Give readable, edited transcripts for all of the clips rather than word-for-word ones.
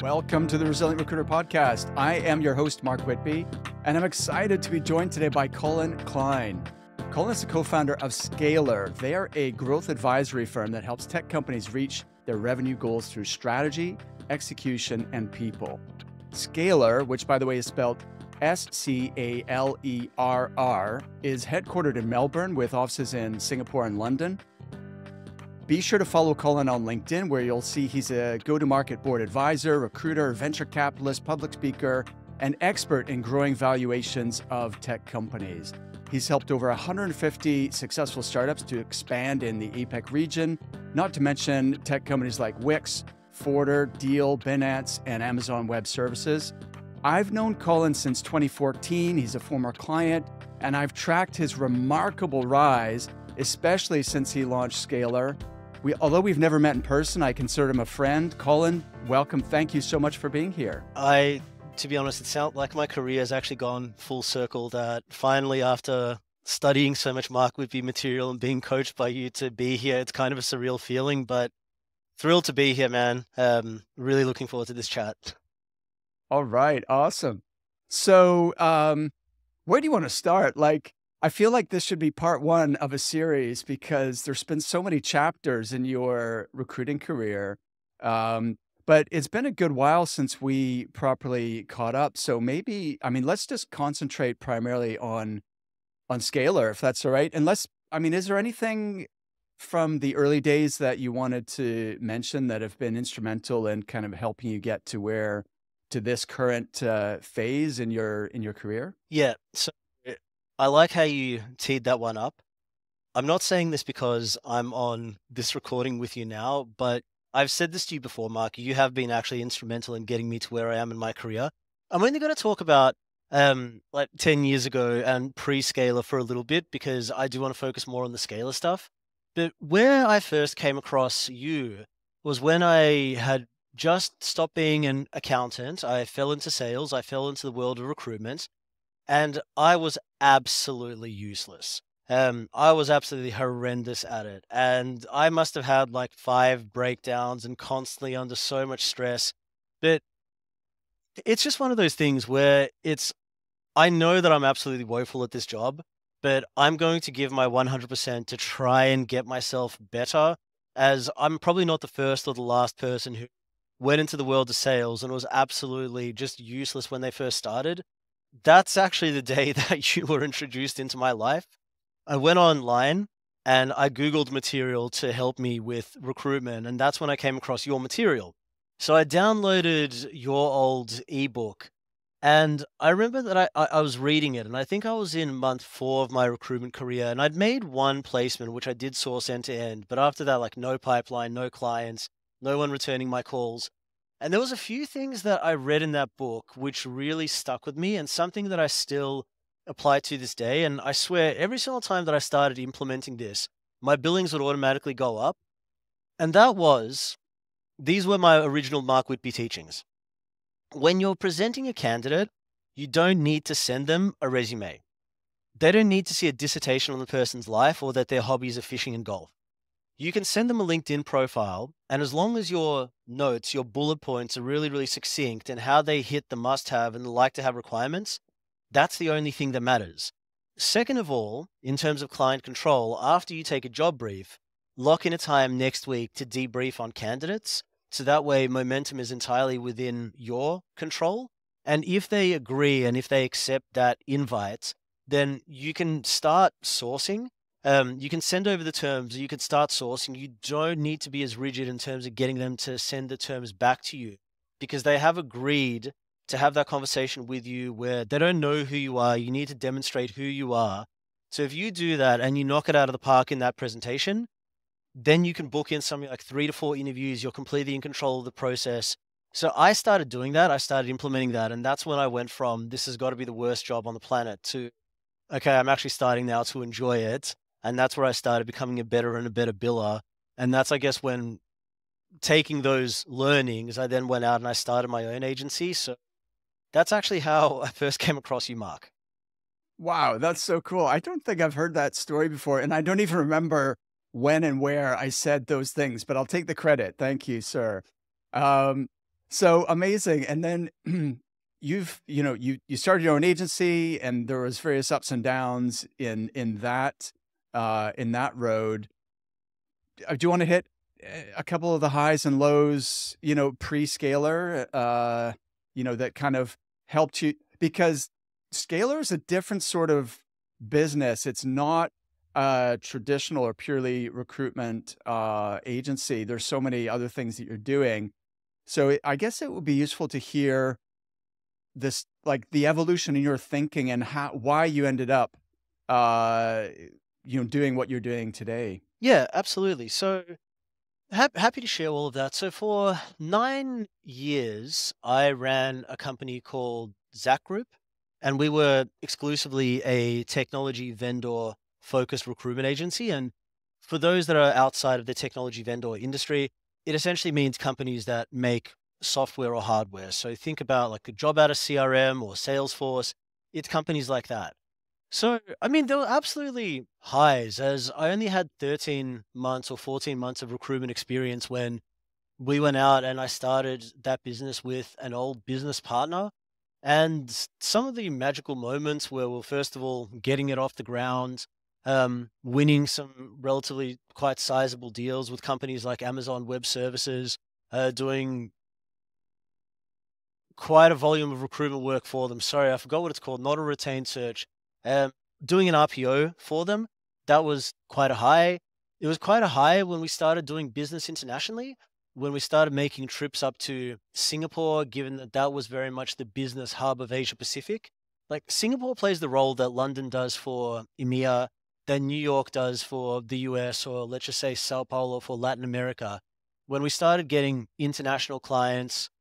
Welcome to the Resilient Recruiter Podcast. I am your host, Mark Whitby, and I'm excited to be joined today by Colin Kleine. Colin is the co-founder of Scalerr. They are a growth advisory firm that helps tech companies reach their revenue goals through strategy, execution, and people. Scalerr, which by the way is spelled S-C-A-L-E-R-R, is headquartered in Melbourne with offices in Singapore and London. Be sure to follow Colin on LinkedIn, where you'll see he's a go-to-market board advisor, recruiter, venture capitalist, public speaker, and expert in growing valuations of tech companies. He's helped over 150 successful startups to expand in the APAC region, not to mention tech companies like Wix, Forder, Deal, Binance, and Amazon Web Services. I've known Colin since 2014. He's a former client, and I've tracked his remarkable rise, especially since he launched Scalerr. Although we've never met in person, I consider him a friend. Colin, welcome. Thank you so much for being here. To be honest, it sounds like my career has actually gone full circle, that finally, after studying so much Mark Whitby material and being coached by you to be here, it's kind of a surreal feeling, but thrilled to be here, man. Really looking forward to this chat. All right. Awesome. So where do you want to start? I feel like this should be part one of a series because there's been so many chapters in your recruiting career. But it's been a good while since we properly caught up. So maybe, let's just concentrate primarily on Scalerr, if that's all right. Is there anything from the early days that you wanted to mention that have been instrumental in kind of helping you get to this current phase in your career? Yeah. So I like how you teed that one up. I'm not saying this because I'm on this recording with you now, but I've said this to you before, Mark. You have been actually instrumental in getting me to where I am in my career. I'm only going to talk about 10 years ago and pre-Scalerr for a little bit because I do want to focus more on the Scalerr stuff. But where I first came across you was when I had just stopped being an accountant. I fell into sales. I fell into the world of recruitment. And I was absolutely useless. I was absolutely horrendous at it. And I must have had like 5 breakdowns and constantly under so much stress. But it's just one of those things where I know that I'm absolutely woeful at this job, but I'm going to give my 100% to try and get myself better, as I'm probably not the first or the last person who went into the world of sales and was absolutely just useless when they first started. That's actually the day that you were introduced into my life. I went online and I Googled material to help me with recruitment, and that's when I came across your material. So I downloaded your old ebook, and I remember that I was reading it, and I think I was in month 4 of my recruitment career, and I'd made one placement, which I did source end to end, but after that, no pipeline, no clients, no one returning my calls. And there was a few things that I read in that book which really stuck with me, and something that I still apply to this day. And I swear, every single time that I started implementing this, my billings would automatically go up. And these were my original Mark Whitby teachings. When you're presenting a candidate, you don't need to send them a resume. They don't need to see a dissertation on the person's life or that their hobbies are fishing and golf. You can send them a LinkedIn profile, and as long as your notes, your bullet points are really, really succinct and how they hit the must-have and the like-to-have requirements, that's the only thing that matters. Second of all, in terms of client control, after you take a job brief, lock in a time next week to debrief on candidates, so that way momentum is entirely within your control. And if they agree and if they accept that invite, then you can start sourcing. You can send over the terms, you can start sourcing. You don't need to be as rigid in terms of getting them to send the terms back to you, because they have agreed to have that conversation with you where they don't know who you are. You need to demonstrate who you are. So if you do that and you knock it out of the park in that presentation, then you can book in something like 3 to 4 interviews. You're completely in control of the process. So I started doing that. I started implementing that. And that's when I went from, this has got to be the worst job on the planet, to, okay, I'm actually starting now to enjoy it. And that's where I started becoming a better biller. And that's, I guess, when taking those learnings, I then went out and I started my own agency. So that's actually how I first came across you, Mark. Wow, that's so cool. I don't think I've heard that story before, and I don't even remember when and where I said those things, but I'll take the credit. Thank you, sir. So amazing. And then you started your own agency, and there was various ups and downs in that road. Do you want to hit a couple of the highs and lows, pre-Scalerr, that kind of helped you? Because Scalerr is a different sort of business. It's not a traditional or purely recruitment agency. There's so many other things that you're doing. So I guess it would be useful to hear this, like the evolution in your thinking and why you ended up, uh, doing what you're doing today. Yeah, absolutely. So happy to share all of that. So for 9 years, I ran a company called Zack Group, and we were exclusively a technology vendor focused recruitment agency. And for those that are outside of the technology vendor industry, it essentially means companies that make software or hardware. So think about like a job out of CRM or Salesforce. It's companies like that. So, I mean, there were absolutely highs, as I only had 13 months or 14 months of recruitment experience when we went out and I started that business with an old business partner. And some of the magical moments were, well, first of all, getting it off the ground, winning some relatively quite sizable deals with companies like Amazon Web Services, doing quite a volume of recruitment work for them. Sorry, I forgot what it's called. Not a retained search. Doing an RPO for them, that was quite a high. It was quite a high when we started doing business internationally, when we started making trips up to Singapore, given that that was very much the business hub of Asia Pacific. Like Singapore plays the role that London does for EMEA, that New York does for the US, or let's just say Sao Paulo for Latin America. When we started getting international clients,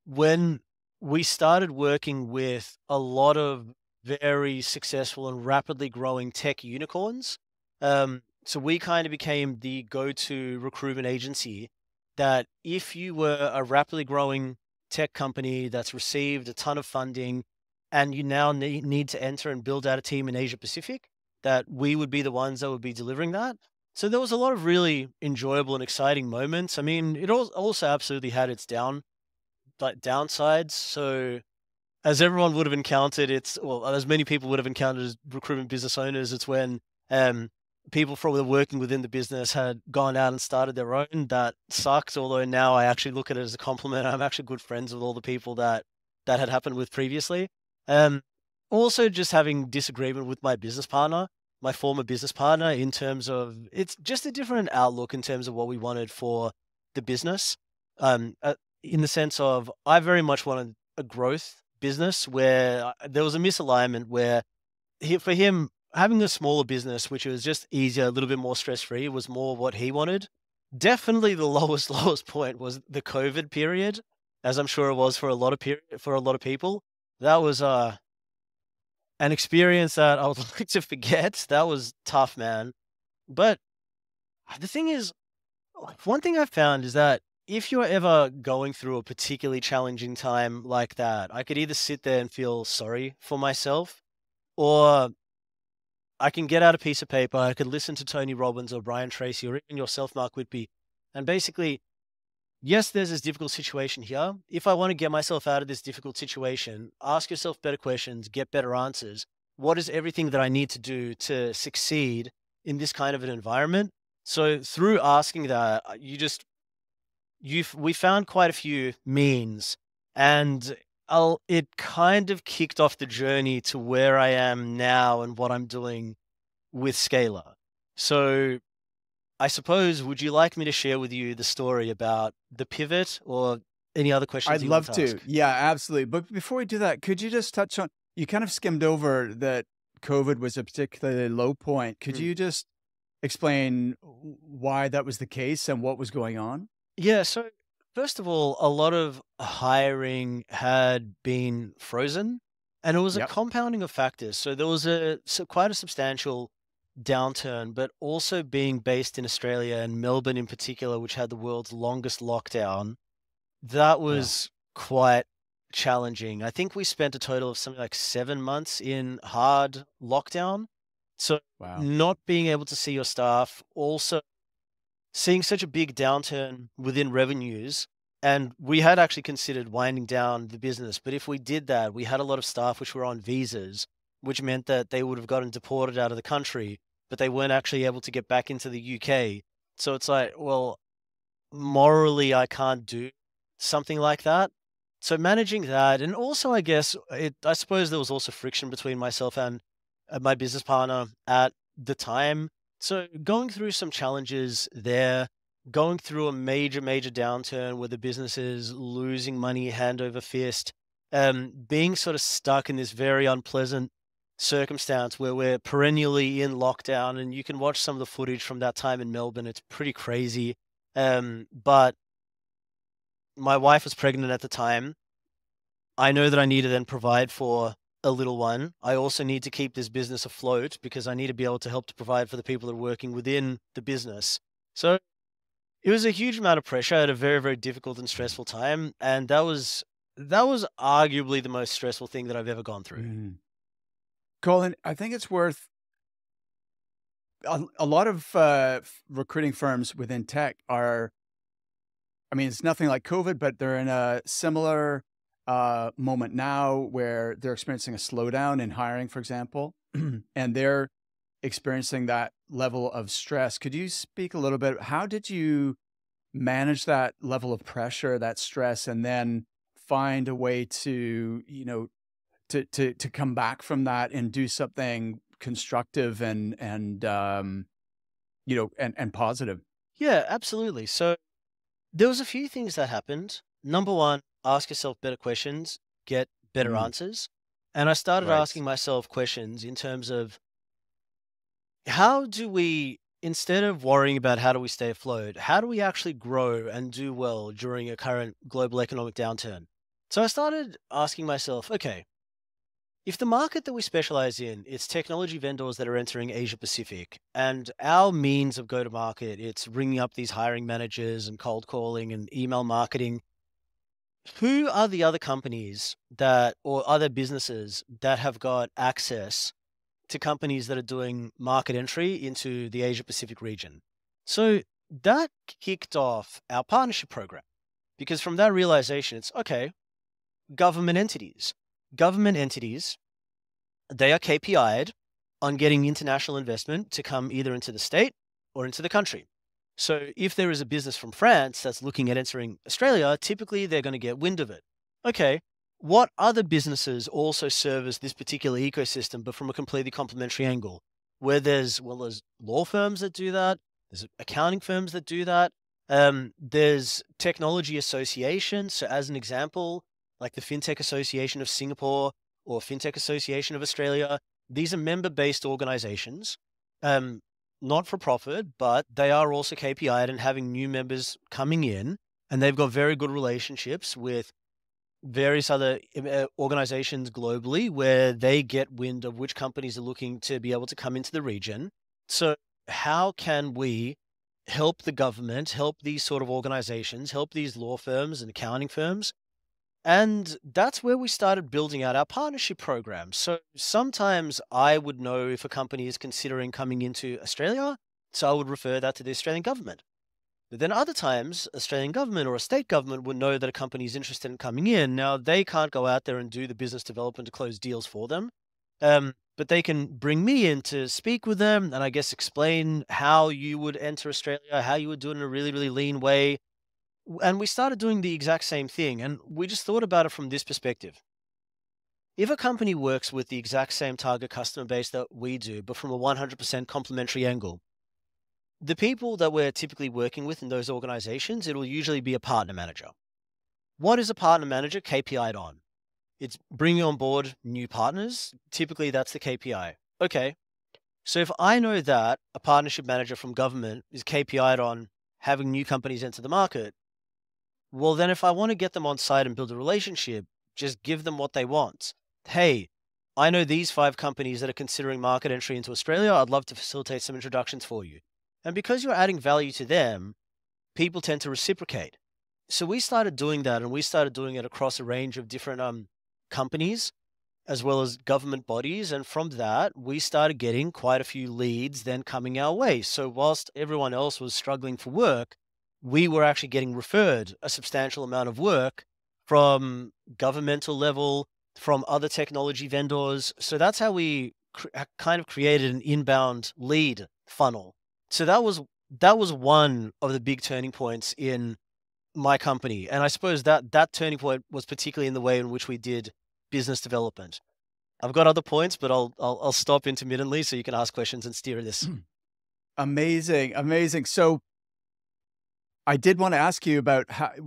when we started working with a lot of very successful and rapidly growing tech unicorns. So we kind of became the go-to recruitment agency that if you were a rapidly growing tech company that's received a ton of funding and you now need to enter and build out a team in Asia Pacific, that we would be the ones that would be delivering that. So there was a lot of really enjoyable and exciting moments. I mean, it also absolutely had its downsides. So as everyone would have encountered, as many people would have encountered as recruitment business owners, it's when people from the working within the business had gone out and started their own. That sucked. Although now I actually look at it as a compliment. I'm actually good friends with all the people that had happened with previously. Um, Also just having disagreement with my business partner, my former business partner, in terms of it's just a different outlook in terms of what we wanted for the business. In the sense of I very much wanted a growth business where there was a misalignment where for him having a smaller business, which was just easier, a little bit more stress free, was more what he wanted. Definitely the lowest point was the COVID period, as I'm sure it was for a lot of people. That was an experience that I would like to forget. That was tough, man. But the thing is, one thing I've found is that if you're ever going through a particularly challenging time like that, I could either sit there and feel sorry for myself, or I can get out a piece of paper, I could listen to Tony Robbins or Brian Tracy or even yourself, Mark Whitby, and basically, yes, there's this difficult situation here. If I want to get myself out of this difficult situation, ask yourself better questions, get better answers. What is everything that I need to do to succeed in this kind of an environment? So through asking that, we found quite a few means, and it kind of kicked off the journey to where I am now and what I'm doing with Scalerr. So I suppose, would you like me to share with you the story about the pivot or any other questions I'd you want love to to. ask? Yeah, absolutely. But before we do that, could you just touch on, you kind of skimmed over that COVID was a particularly low point. Could Mm. you just explain why that was the case and what was going on? Yeah, so first of all, a lot of hiring had been frozen, and it was a Yep. compounding of factors. So there was quite a substantial downturn, but also being based in Australia and Melbourne in particular, which had the world's longest lockdown, that Yeah. was quite challenging. I think we spent a total of something like 7 months in hard lockdown. So Wow. not being able to see your staff, also seeing such a big downturn within revenues, And we had actually considered winding down the business. But if we did that, we had a lot of staff which were on visas, which meant that they would have gotten deported out of the country, but they weren't actually able to get back into the UK. So it's like, well, morally, I can't do something like that. So managing that, and also, I guess, I suppose there was also friction between myself and my business partner at the time. So going through some challenges there, going through a major, major downturn where the business is losing money hand over fist, being sort of stuck in this very unpleasant circumstance where we're perennially in lockdown, and you can watch some of the footage from that time in Melbourne. It's pretty crazy. But my wife was pregnant at the time. I know that I need to then provide for a little one. I also need to keep this business afloat because I need to be able to help to provide for the people that are working within the business. So it was a huge amount of pressure at a very, very difficult and stressful time. And that was arguably the most stressful thing that I've ever gone through. Mm. Colin, I think it's worth a lot of recruiting firms within tech are, I mean, it's nothing like COVID, but they're in a similar moment now where they're experiencing a slowdown in hiring, for example, and they're experiencing that level of stress. Could you speak a little bit? How did you manage that level of pressure, that stress, and then find a way to, to come back from that and do something constructive and positive? Yeah, absolutely. So there was a few things that happened. Number one, ask yourself better questions, get better Mm, answers. And I started right. asking myself questions in terms of how do we, instead of worrying about how do we stay afloat, how do we actually grow and do well during a current global economic downturn? So I started asking myself, okay, if the market that we specialize in, it's technology vendors that are entering Asia Pacific, and our means of go to market, it's ringing up these hiring managers and cold calling and email marketing. Who are the other companies that, or other businesses that have got access to companies that are doing market entry into the Asia Pacific region? So that kicked off our partnership program because from that realization, it's okay, government entities. Government entities, they are KPI'd on getting international investment to come either into the state or into the country. So if there is a business from France that's looking at entering Australia, typically they're going to get wind of it. Okay, what other businesses also service this particular ecosystem, but from a completely complementary angle? Where there's law firms that do that, there's accounting firms that do that, there's technology associations. So as an example, like the FinTech Association of Singapore or FinTech Association of Australia, these are member-based organizations. Not for profit, but they are also KPI'd and having new members coming in, and they've got very good relationships with various other organizations globally where they get wind of which companies are looking to be able to come into the region. So how can we help the government, help these sort of organizations, help these law firms and accounting firms? And that's where we started building out our partnership program. So sometimes I would know if a company is considering coming into Australia, so I would refer that to the Australian government. But then other times, Australian government or a state government would know that a company is interested in coming in. Now, they can't go out there and do the business development to close deals for them. But they can bring me in to speak with them and I guess explain how you would enter Australia, how you would do it in a really, really lean way. And we started doing the exact same thing. And we just thought about it from this perspective. If a company works with the exact same target customer base that we do, but from a 100% complementary angle, the people that we're typically working with in those organizations, it'll usually be a partner manager. What is a partner manager KPI'd on? It's bringing on board new partners. Typically, that's the KPI. Okay. So if I know that a partnership manager from government is KPI'd on having new companies enter the market, well, then if I want to get them on site and build a relationship, just give them what they want. Hey, I know these 5 companies that are considering market entry into Australia. I'd love to facilitate some introductions for you. And because you're adding value to them, people tend to reciprocate. So we started doing that, and we started doing it across a range of different companies as well as government bodies. And from that, we started getting quite a few leads then coming our way. So whilst everyone else was struggling for work, we were actually getting referred a substantial amount of work from governmental level, from other technology vendors. So that's how we kind of created an inbound lead funnel. So that was one of the big turning points in my company. And I suppose that turning point was particularly in the way in which we did business development. I've got other points, but I'll stop intermittently so you can ask questions and steer this. Amazing, amazing. So I did want to ask you about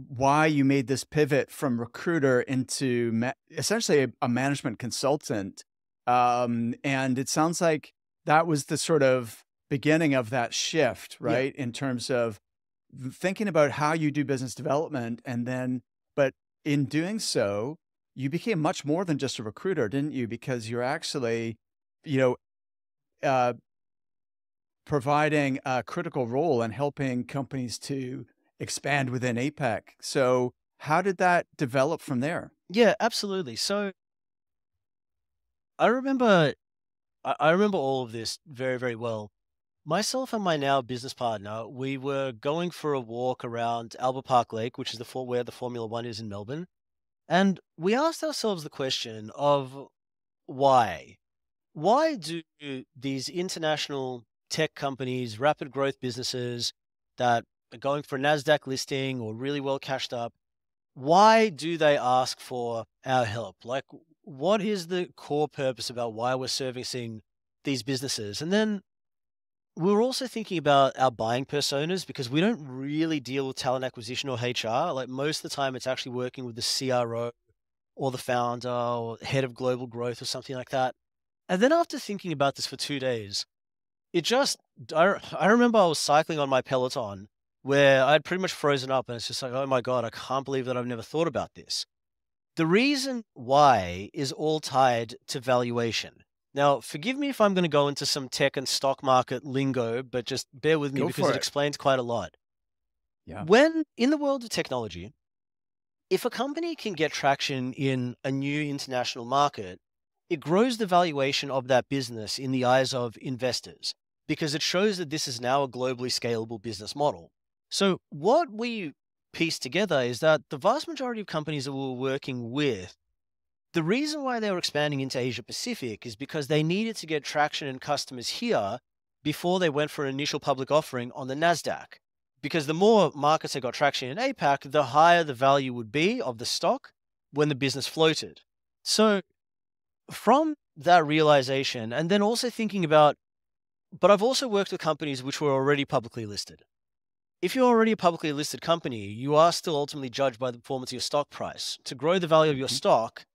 why you made this pivot from recruiter into essentially a management consultant. And it sounds like that was the sort of beginning of that shift, Yeah. right? In terms of thinking about how you do business development. And then, but in doing so, you became much more than just a recruiter, didn't you? Because you're actually, you know, uh, providing a critical role in helping companies to expand within APAC. So how did that develop from there? Yeah, absolutely. So I remember I remember all of this very, very well. Myself and my now business partner, we were going for a walk around Albert Park Lake, which is where the Formula One is in Melbourne. And we asked ourselves the question of why? Why do these international tech companies, rapid growth businesses that are going for a NASDAQ listing or really well cashed up, why do they ask for our help? Like, what is the core purpose about why we're servicing these businesses? And then we were also thinking about our buying personas because we don't really deal with talent acquisition or HR. Like most of the time, it's actually working with the CRO or the founder or head of global growth or something like that. And then after thinking about this for 2 days, it just, I remember I was cycling on my Peloton where I'd pretty much frozen up and it's just like, oh my God, I can't believe that I've never thought about this. The reason why is all tied to valuation. Now, forgive me if I'm going to go into some tech and stock market lingo, but just bear with me Go because for it it. explains quite a lot. Yeah. When in the world of technology, if a company can get traction in a new international market, it grows the valuation of that business in the eyes of investors because it shows that this is now a globally scalable business model. So, what we pieced together is that the vast majority of companies that we were working with, the reason why they were expanding into Asia Pacific is because they needed to get traction and customers here before they went for an initial public offering on the NASDAQ. Because the more markets they got traction in APAC, the higher the value would be of the stock when the business floated. So, from that realization, and then also thinking about, but I've also worked with companies which were already publicly listed. If you're already a publicly listed company, you are still ultimately judged by the performance of your stock price. To grow the value of your Mhm. stock,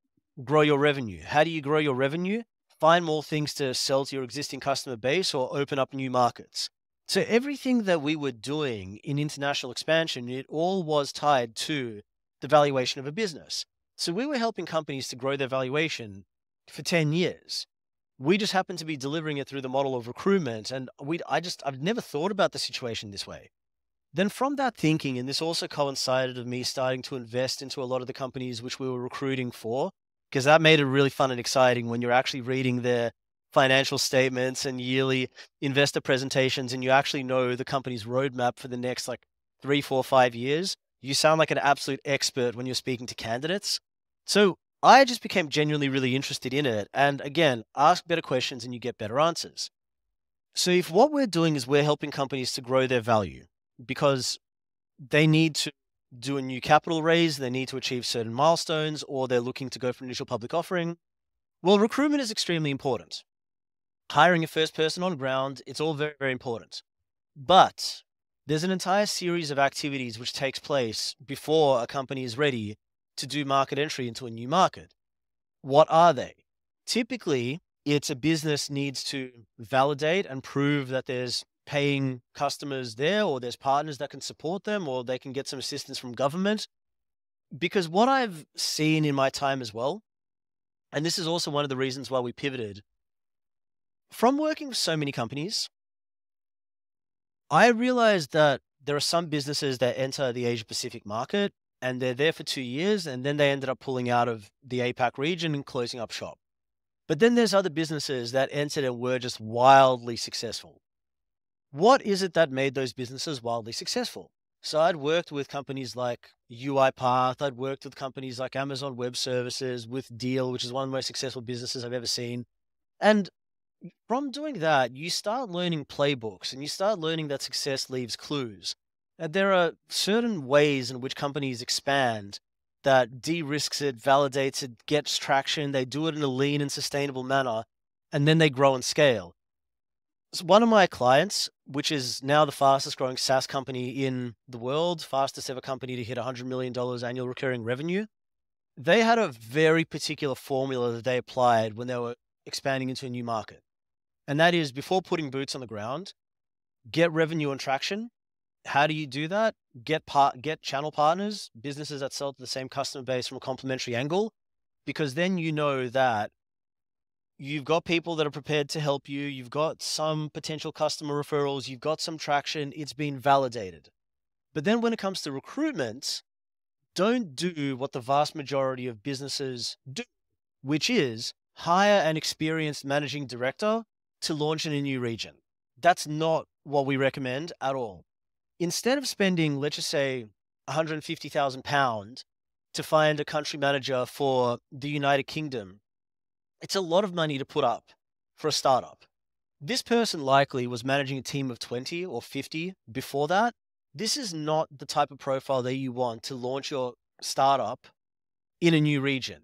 grow your revenue. How do you grow your revenue? Find more things to sell to your existing customer base or open up new markets. So everything that we were doing in international expansion, it all was tied to the valuation of a business. So we were helping companies to grow their valuation for 10 years. We just happened to be delivering it through the model of recruitment. And I've never thought about the situation this way. Then from that thinking, and this also coincided with me starting to invest into a lot of the companies which we were recruiting for, because that made it really fun and exciting when you're actually reading their financial statements and yearly investor presentations, and you actually know the company's roadmap for the next like 3, 4, 5 years. You sound like an absolute expert when you're speaking to candidates. So I just became genuinely really interested in it. And again, ask better questions and you get better answers. So if what we're doing is we're helping companies to grow their value because they need to do a new capital raise, they need to achieve certain milestones, or they're looking to go for an initial public offering, well, recruitment is extremely important. Hiring a first person on ground, it's all very, very important. But there's an entire series of activities which takes place before a company is ready to do market entry into a new market. What are they? Typically, it's a business needs to validate and prove that there's paying customers there, or there's partners that can support them, or they can get some assistance from government. Because what I've seen in my time as well, and this is also one of the reasons why we pivoted from working with so many companies, I realized that there are some businesses that enter the Asia Pacific market and they're there for 2 years and then they ended up pulling out of the APAC region and closing up shop. But then there's other businesses that entered and were just wildly successful. What is it that made those businesses wildly successful? So I'd worked with companies like UiPath. I'd worked with companies like Amazon Web Services, with Deal, which is one of the most successful businesses I've ever seen. And from doing that, you start learning playbooks and you start learning that success leaves clues. And there are certain ways in which companies expand that de-risks it, validates it, gets traction. They do it in a lean and sustainable manner, and then they grow and scale. So one of my clients, which is now the fastest growing SaaS company in the world, fastest ever company to hit $100 million annual recurring revenue, they had a very particular formula that they applied when they were expanding into a new market. And that is, before putting boots on the ground, get revenue and traction. How do you do that? Get channel partners, businesses that sell to the same customer base from a complementary angle, because then you know that you've got people that are prepared to help you. You've got some potential customer referrals. You've got some traction. It's been validated. But then when it comes to recruitment, don't do what the vast majority of businesses do, which is hire an experienced managing director to launch in a new region. That's not what we recommend at all. Instead of spending, let's just say, £150,000 to find a country manager for the United Kingdom, it's a lot of money to put up for a startup. This person likely was managing a team of 20 or 50 before that. This is not the type of profile that you want to launch your startup in a new region.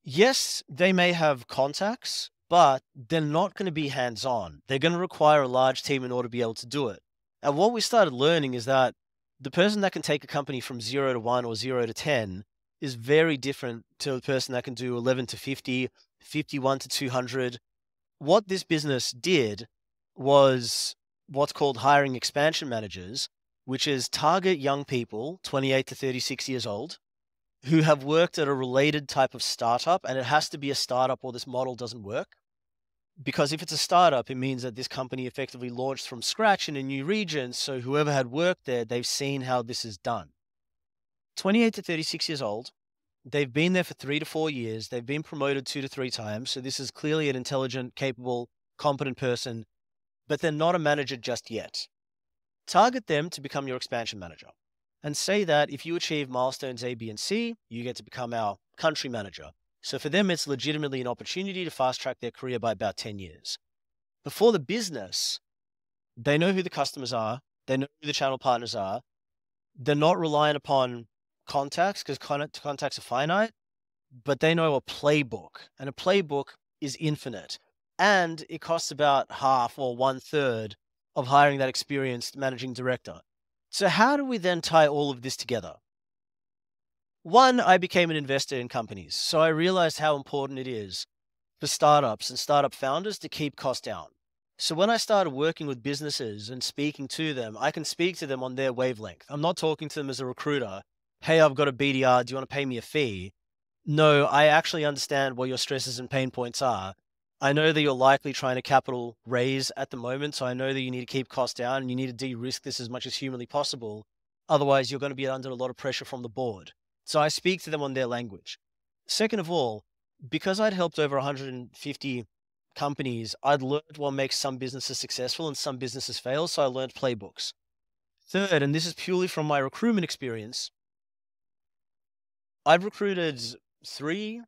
Yes, they may have contacts, but they're not going to be hands-on. They're going to require a large team in order to be able to do it. And what we started learning is that the person that can take a company from 0 to 1 or 0 to 10 is very different to the person that can do 11 to 50, 51 to 200. What this business did was what's called hiring expansion managers, which is target young people, 28 to 36 years old, who have worked at a related type of startup, and it has to be a startup or this model doesn't work. Because if it's a startup, it means that this company effectively launched from scratch in a new region. So whoever had worked there, they've seen how this is done. 28 to 36 years old. They've been there for 3 to 4 years. They've been promoted 2 to 3 times. So this is clearly an intelligent, capable, competent person, but they're not a manager just yet. Target them to become your expansion manager and say that if you achieve milestones A, B, and C, you get to become our country manager. So for them, it's legitimately an opportunity to fast track their career by about 10 years. But for the business, they know who the customers are. They know who the channel partners are. They're not reliant upon contacts because contacts are finite, but they know a playbook, and a playbook is infinite. And it costs about half or 1/3 of hiring that experienced managing director. So how do we then tie all of this together? One, I became an investor in companies. So I realized how important it is for startups and startup founders to keep costs down. So when I started working with businesses and speaking to them, I can speak to them on their wavelength. I'm not talking to them as a recruiter. Hey, I've got a BDR. Do you want to pay me a fee? No, I actually understand what your stresses and pain points are. I know that you're likely trying to capital raise at the moment. So I know that you need to keep costs down and you need to de-risk this as much as humanly possible. Otherwise, you're going to be under a lot of pressure from the board. So I speak to them on their language. Second of all, because I'd helped over 150 companies, I'd learned what makes some businesses successful and some businesses fail. So I learned playbooks. Third, and this is purely from my recruitment experience, I've recruited 3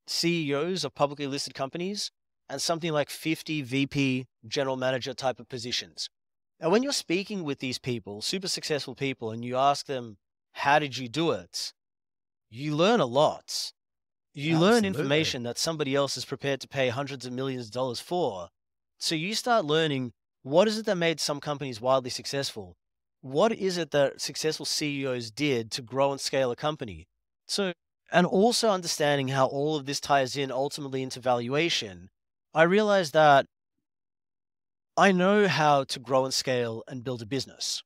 CEOs of publicly listed companies and something like 50 VP general manager type of positions. And when you're speaking with these people, super successful people, and you ask them, how did you do it? You learn a lot. You learn Absolutely. information that somebody else is prepared to pay hundreds of millions of dollars for. So you start learning, what is it that made some companies wildly successful? What is it that successful CEOs did to grow and scale a company? So, and also understanding how all of this ties in ultimately into valuation, I realized that I know how to grow and scale and build a business.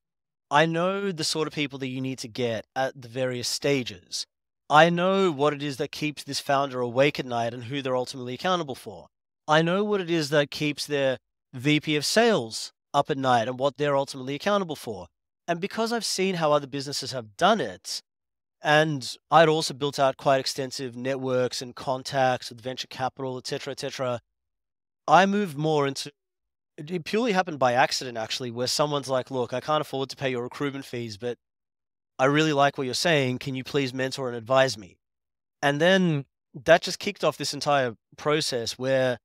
I know the sort of people that you need to get at the various stages. I know what it is that keeps this founder awake at night and who they're ultimately accountable for. I know what it is that keeps their VP of sales up at night and what they're ultimately accountable for. And because I've seen how other businesses have done it, and I'd also built out quite extensive networks and contacts with venture capital, et cetera, I moved more into it. Purely happened by accident, actually, where someone's like, look, I can't afford to pay your recruitment fees, but I really like what you're saying. Can you please mentor and advise me? And then that just kicked off this entire process where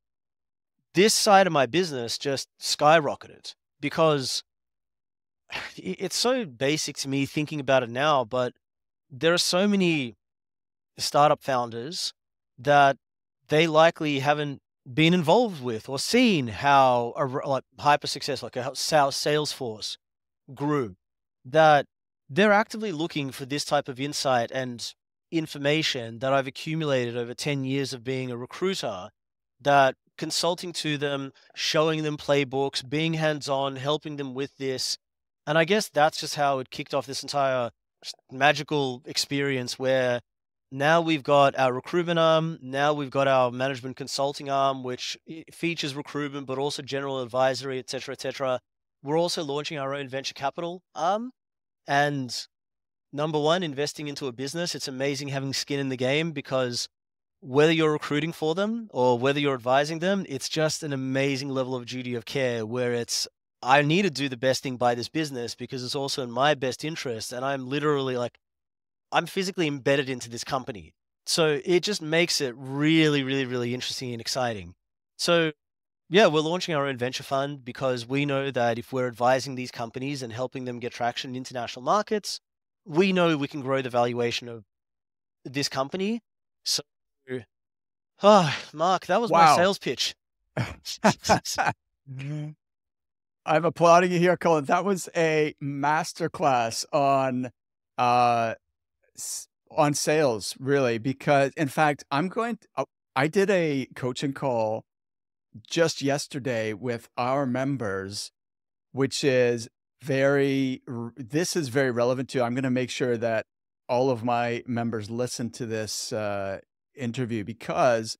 this side of my business just skyrocketed because it's so basic to me thinking about it now, but there are so many startup founders that they likely haven't been involved with or seen how like hyper success, like how Salesforce grew, that they're actively looking for this type of insight and information that I've accumulated over 10 years of being a recruiter, that consulting to them, showing them playbooks, being hands-on, helping them with this. And I guess that's just how it kicked off this entire magical experience where now we've got our recruitment arm, now we've got our management consulting arm, which features recruitment, but also general advisory, et cetera, et cetera. We're also launching our own venture capital arm. And number one, investing into a business, it's amazing having skin in the game because whether you're recruiting for them or whether you're advising them, it's just an amazing level of duty of care where it's, I need to do the best thing by this business because it's also in my best interest. And I'm literally like, I'm physically embedded into this company. So it just makes it really, really, really interesting and exciting. So yeah, we're launching our own venture fund because we know that if we're advising these companies and helping them get traction in international markets, we know we can grow the valuation of this company. So, Mark, that was my Wow. sales pitch. I'm applauding you here, Colin. That was a masterclass uh, on sales, really, because in fact, I did a coaching call just yesterday with our members, which is this is very relevant to, I'm going to make sure that all of my members listen to this interview because,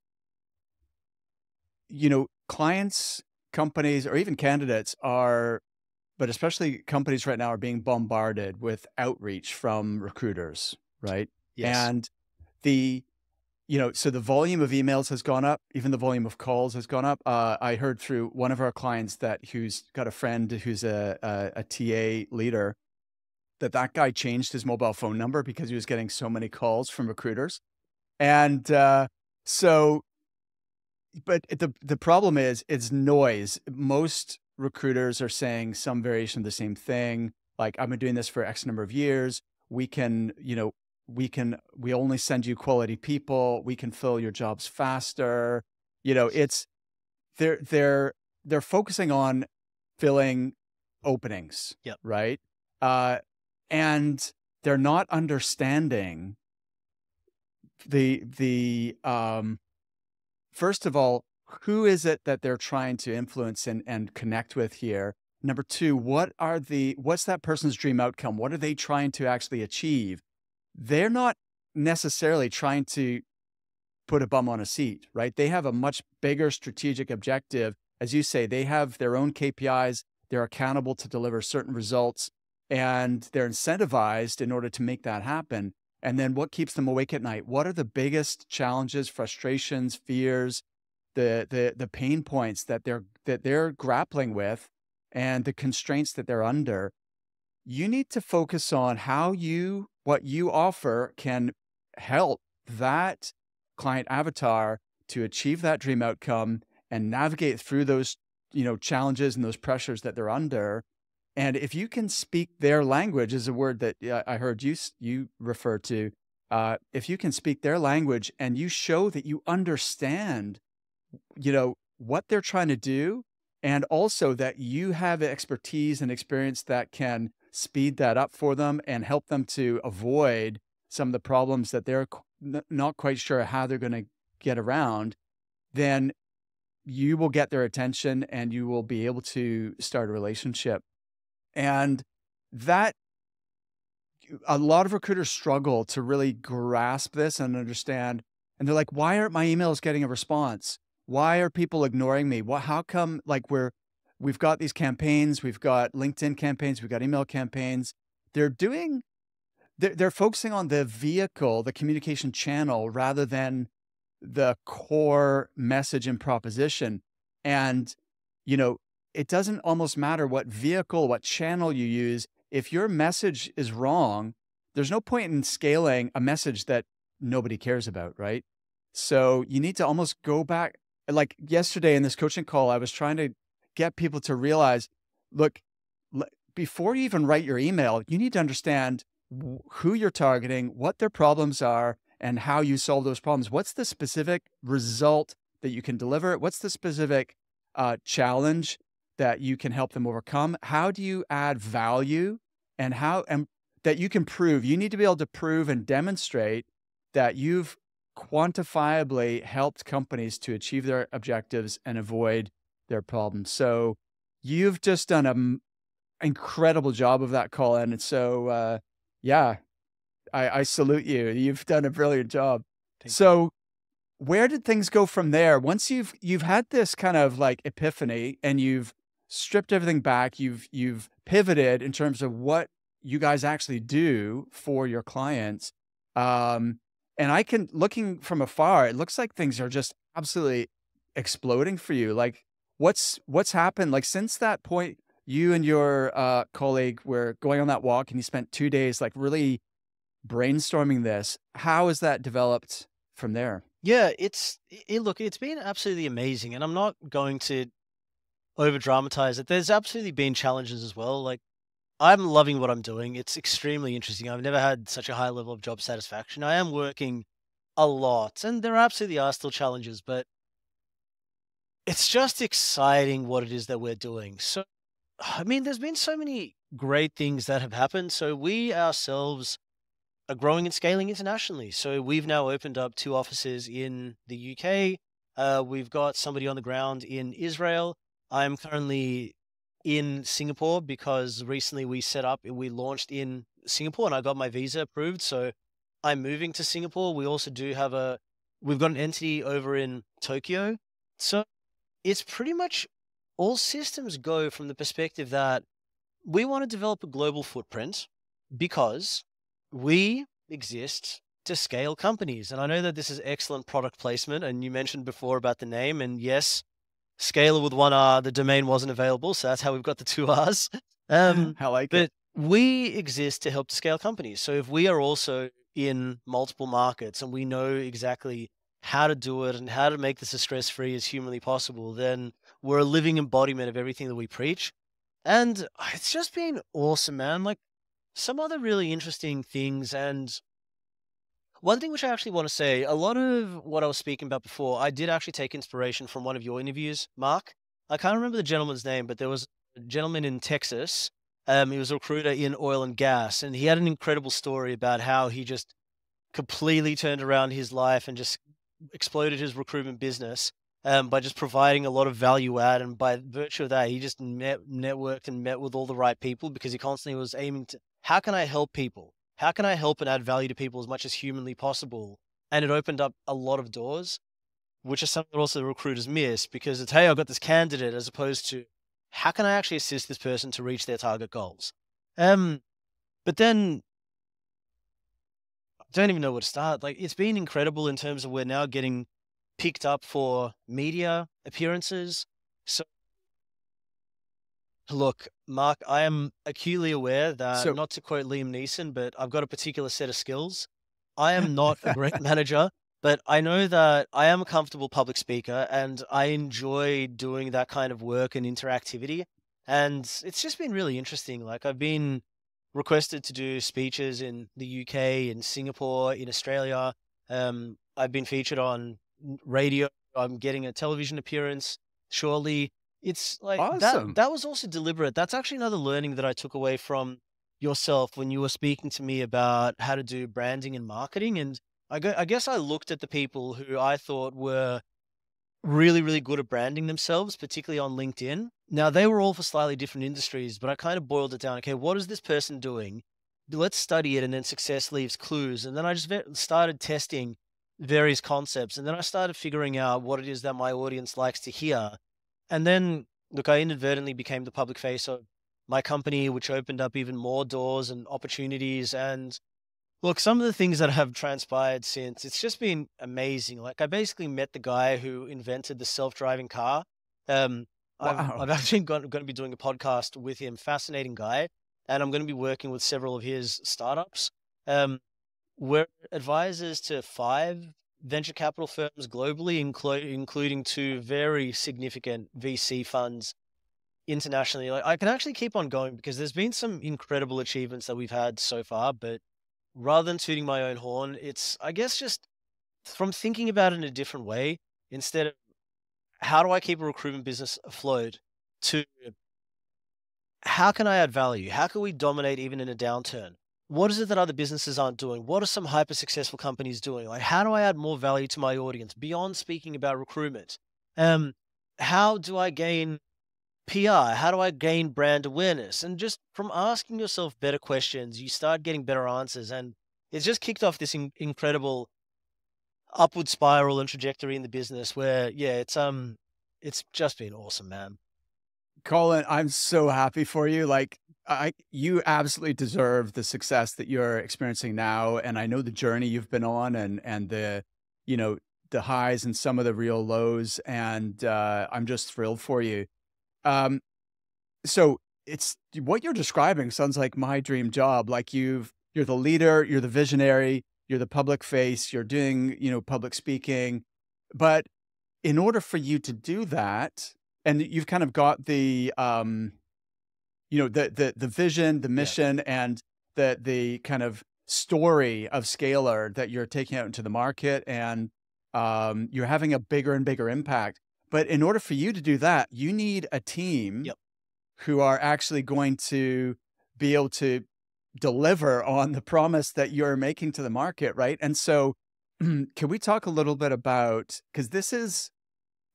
clients, companies, or even candidates but especially companies right now are being bombarded with outreach from recruiters, right? Yes. And the, so the volume of emails has gone up, even the volume of calls has gone up. I heard through one of our clients who's got a friend who's a TA leader, that guy changed his mobile phone number because he was getting so many calls from recruiters. And so but the problem is it's noise. Most recruiters are saying some variation of the same thing. Like, I've been doing this for X number of years. We can, we only send you quality people. We can fill your jobs faster. It's they're focusing on filling openings, Yep. right? And they're not understanding the first of all, who is it that they're trying to influence and connect with here? Number two, what's that person's dream outcome? What are they trying to actually achieve? They're not necessarily trying to put a bum on a seat, right? They have a much bigger strategic objective. As you say, they have their own KPIs. They're accountable to deliver certain results, and they're incentivized in order to make that happen. And then what keeps them awake at night? What are the biggest challenges, frustrations, fears, the pain points that they're grappling with, and the constraints that they're under? You need to focus on what you offer can help that client avatar to achieve that dream outcome and navigate through those, challenges and those pressures that they're under. And if you can speak their language, is a word that I heard you refer to. If you can speak their language and you show that you understand, what they're trying to do, and also that you have expertise and experience that can speed that up for them and help them to avoid some of the problems that they're not quite sure how they're going to get around, then you will get their attention and you will be able to start a relationship. And that a lot of recruiters struggle to really grasp this and understand. And they're like, why aren't my emails getting a response? Why are people ignoring me? How come, like, we've got these campaigns, we've got LinkedIn campaigns, we've got email campaigns. They're focusing on the vehicle, the communication channel, rather than the core message and proposition. And, it doesn't almost matter what vehicle, what channel you use. If your message is wrong, there's no point in scaling a message that nobody cares about, right? So you need to almost go back. Like yesterday in this coaching call, I was trying to get people to realize, look, before you even write your email, you need to understand who you're targeting, what their problems are, and how you solve those problems. What's the specific result that you can deliver? What's the specific challenge that you can help them overcome? How do you add value, and how and that you can prove? You need to be able to prove and demonstrate that you've quantifiably helped companies to achieve their objectives and avoid their problems. So you've just done an incredible job of that, Colin. And so, yeah, I salute you. You've done a brilliant job. Thank you. So where did things go from there? Once you've had this kind of like epiphany and you've stripped everything back, you've pivoted in terms of what you guys actually do for your clients. And looking from afar, it looks like things are just absolutely exploding for you. Like what's happened? Like since that point, you and your colleague were going on that walk and you spent 2 days like really brainstorming this. How has that developed from there? Yeah, look, it's been absolutely amazing, and I'm not going to over dramatize it. There's absolutely been challenges as well. Like, I'm loving what I'm doing. It's extremely interesting. I've never had such a high level of job satisfaction. I am working a lot, and there absolutely are still challenges, but it's just exciting what it is that we're doing. So, I mean, there's been so many great things that have happened. So we ourselves are growing and scaling internationally. So we've now opened up 2 offices in the UK. We've got somebody on the ground in Israel. I'm currently in Singapore because recently we launched in Singapore and I got my visa approved. So I'm moving to Singapore. We also we've got an entity over in Tokyo. So it's pretty much all systems go from the perspective that we want to develop a global footprint because we exist to scale companies. And I know that this is excellent product placement. And you mentioned before about the name. And yes, Scaler with 1R, the domain wasn't available. So that's how we've got the 2 Rs. I like it. But we exist to help to scale companies. So if we are also in multiple markets and we know exactly how to do it and how to make this as stress-free as humanly possible, then we're a living embodiment of everything that we preach. And it's just been awesome, man. Like some other really interesting things. And one thing which I actually want to say, a lot of what I was speaking about before, I did actually take inspiration from one of your interviews, Mark. I can't remember the gentleman's name, but there was a gentleman in Texas. He was a recruiter in oil and gas, and he had an incredible story about how he just completely turned around his life and just exploded his recruitment business by just providing a lot of value add. And by virtue of that, he just networked and met with all the right people because he constantly was aiming to, how can I help people? How can I help and add value to people as much as humanly possible? And it opened up a lot of doors, which is something that also the recruiters miss because it's, hey, I've got this candidate, as opposed to, how can I actually assist this person to reach their target goals? But then I don't even know where to start. Like, it's been incredible in terms of we're now getting picked up for media appearances. So look, Mark, I am acutely aware that, So not to quote Liam Neeson, but I've got a particular set of skills. I am not a great manager, but I know that I am a comfortable public speaker and I enjoy doing that kind of work and interactivity. And it's just been really interesting. Like, I've been requested to do speeches in the UK, in Singapore, in Australia. I've been featured on radio. I'm getting a television appearance shortly. It's like awesome. that was also deliberate. That's actually another learning that I took away from yourself when you were speaking to me about how to do branding and marketing. And I guess I looked at the people who I thought were really, really good at branding themselves, particularly on LinkedIn. Now, they were all for slightly different industries, but I kind of boiled it down. Okay, what is this person doing? Let's study it, and then success leaves clues. And then I just started testing various concepts, and then I started figuring out what it is that my audience likes to hear. And then, look, I inadvertently became the public face of my company, which opened up even more doors and opportunities. And look, some of the things that have transpired since, it's just been amazing. Like, I basically met the guy who invented the self-driving car. I've Wow. actually going to be doing a podcast with him. Fascinating guy. And I'm going to be working with several of his startups. We're advisors to 5 venture capital firms globally, including 2 very significant VC funds internationally. Like, I can actually keep on going because there's been some incredible achievements that we've had so far, but rather than tooting my own horn, it's, I guess, just from thinking about it in a different way, instead of how do I keep a recruitment business afloat, to how can I add value? How can we dominate even in a downturn? What is it that other businesses aren't doing? What are some hyper successful companies doing? Like, how do I add more value to my audience beyond speaking about recruitment? Um, how do I gain PR? How do I gain brand awareness? And just from asking yourself better questions, you start getting better answers. And it's just kicked off this incredible upward spiral and trajectory in the business where, yeah, it's just been awesome, man. Colin, I'm so happy for you. Like, you absolutely deserve the success that you're experiencing now, and I know the journey you've been on, and the, you know, the highs and some of the real lows, and I'm just thrilled for you. Um, so it's what you're describing sounds like my dream job. Like you're the leader, you're the visionary, you're the public face, you're doing, public speaking, but in order for you to do that, and you've kind of got the, the vision, the Yeah. mission, and the kind of story of Scalerr that you're taking out into the market, and you're having a bigger and bigger impact. But in order for you to do that, you need a team Yep. who are actually going to be able to deliver on the promise that you're making to the market, right? And so, can we talk a little bit about, because this is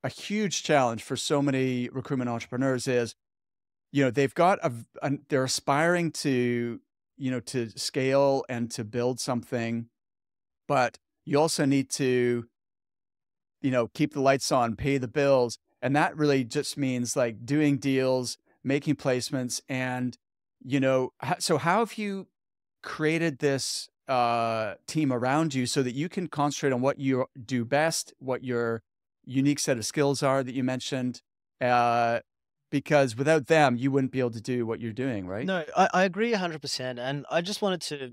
a huge challenge for so many recruitment entrepreneurs is, they've got they're aspiring to, to scale and to build something, but you also need to, keep the lights on, pay the bills. And that really just means like doing deals, making placements. And, so how have you created this team around you so that you can concentrate on what you do best, what your unique set of skills are that you mentioned? Uh, because without them, you wouldn't be able to do what you're doing, right? No, I agree 100%. And I just wanted to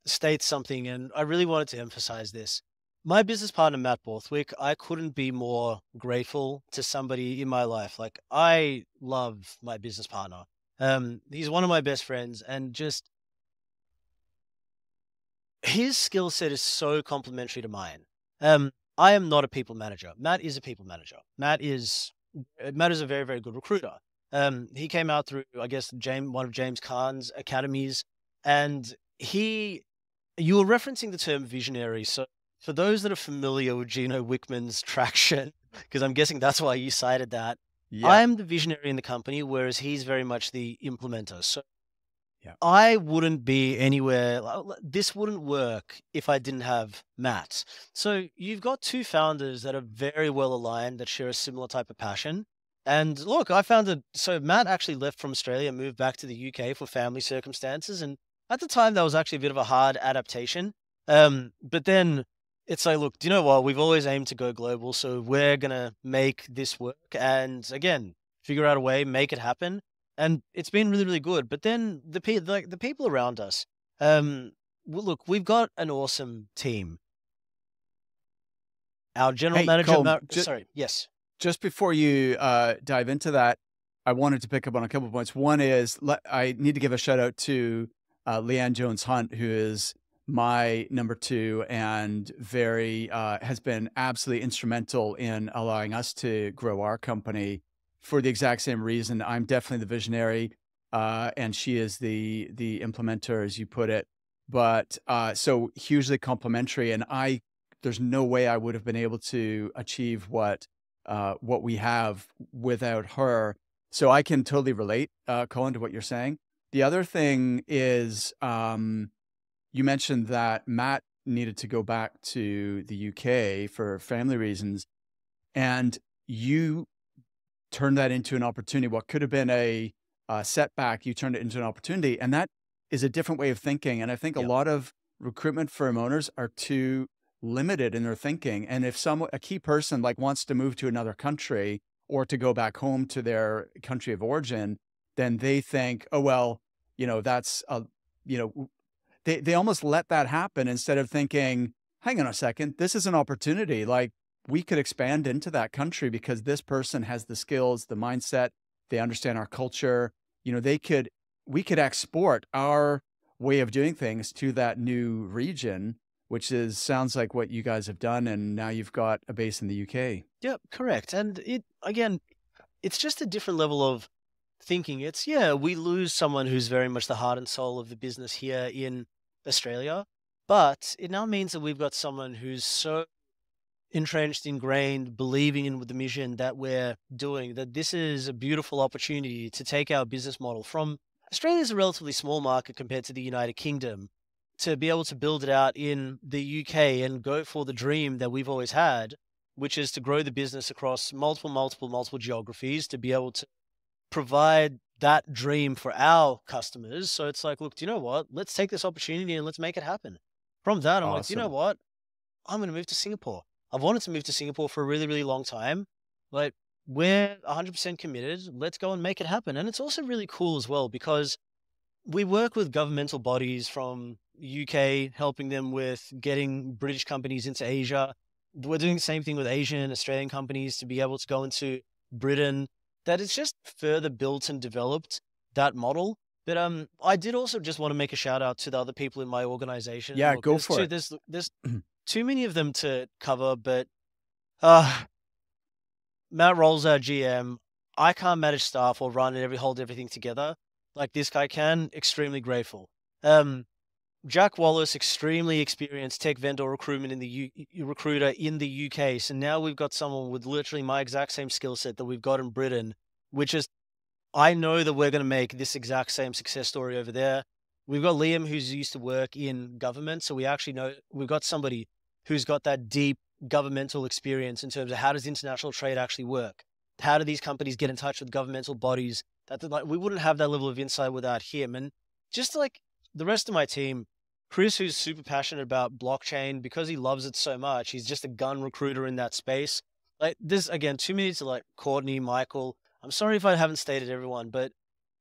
state something, and I really wanted to emphasize this. My business partner, Matt Borthwick, I couldn't be more grateful to somebody in my life. Like, I love my business partner. He's one of my best friends, and just his skill set is so complementary to mine. I am not a people manager. Matt is a people manager. Matt is a very, very good recruiter. He came out through, I guess, one of James Caan's academies, and you were referencing the term visionary. So for those that are familiar with Gino Wickman's traction, because I'm guessing that's why you cited that, Yeah. I'm the visionary in the company, whereas he's very much the implementer. So Yeah. I wouldn't be anywhere. This wouldn't work if I didn't have Matt. So you've got 2 founders that are very well aligned, that share a similar type of passion. And look, I found that, so Matt actually left from Australia, moved back to the UK for family circumstances. And at the time, that was actually a bit of a hard adaptation. But then it's like, look, do you know what? We've always aimed to go global. So we're going to make this work. And again, figure out a way, make it happen, and it's been really, really good. But then the people around us, look, we've got an awesome team. Our general Hey, manager, Colin, sorry, yes, just before you dive into that, I wanted to pick up on a couple of points. One is I need to give a shout out to Leanne Jones Hunt, who is my number 2 and very has been absolutely instrumental in allowing us to grow our company for the exact same reason. I'm definitely the visionary, and she is the implementer, as you put it. But so hugely complementary, and there's no way I would have been able to achieve what we have without her. So I can totally relate, Colin, to what you're saying. The other thing is, you mentioned that Matt needed to go back to the UK for family reasons, and you turned that into an opportunity. What could have been a setback, you turned it into an opportunity, and that is a different way of thinking. And I think a yeah, lot of recruitment firm owners are too limited in their thinking. And if a key person like wants to move to another country or to go back home to their country of origin, then they think, oh well, that's you know they almost let that happen instead of thinking, hang on a second, this is an opportunity. Like we could expand into that country because this person has the skills, the mindset, they understand our culture. You know, we could export our way of doing things to that new region, which is sounds like what you guys have done. And now you've got a base in the UK. Yep, correct. And it again, it's just a different level of thinking. It's yeah, we lose someone who's very much the heart and soul of the business here in Australia, but it now means that we've got someone who's so entrenched, ingrained, believing in the mission that we're doing, that this is a beautiful opportunity to take our business model from Australia's a relatively small market compared to the United Kingdom, to be able to build it out in the UK and go for the dream that we've always had, which is to grow the business across multiple geographies, to be able to provide that dream for our customers. So it's like, look, do you know what? Let's take this opportunity and let's make it happen. From that, I'm like, do you know Awesome. what? I'm going to move to Singapore. I've wanted to move to Singapore for a really, really long time. Like, we're 100% committed. Let's go and make it happen. And it's also really cool as well because we work with governmental bodies from UK, helping them with getting British companies into Asia. We're doing the same thing with Asian, Australian companies to be able to go into Britain. That it's just further built and developed that model. But I did also just want to make a shout out to the other people in my organization. Yeah, Look, go for it. there's too many of them to cover, but uh, Matt Rolls, our GM. I can't manage staff or hold everything together like this guy can. Extremely grateful. Um, Jack Wallace, extremely experienced tech vendor recruitment in the recruiter in the UK. So now we've got someone with literally my exact same skill set that we've got in Britain, which is I know that we're going to make this exact same success story over there. We've got Liam, who's used to work in government. So we actually know we've got somebody who's got that deep governmental experience in terms of how does international trade actually work? How do these companies get in touch with governmental bodies? Like, we wouldn't have that level of insight without him. And just like the rest of my team, Chris, who's super passionate about blockchain because he loves it so much. He's just a gun recruiter in that space. Like this, again, 2 minutes to like Courtney, Michael. I'm sorry if I haven't stated everyone, but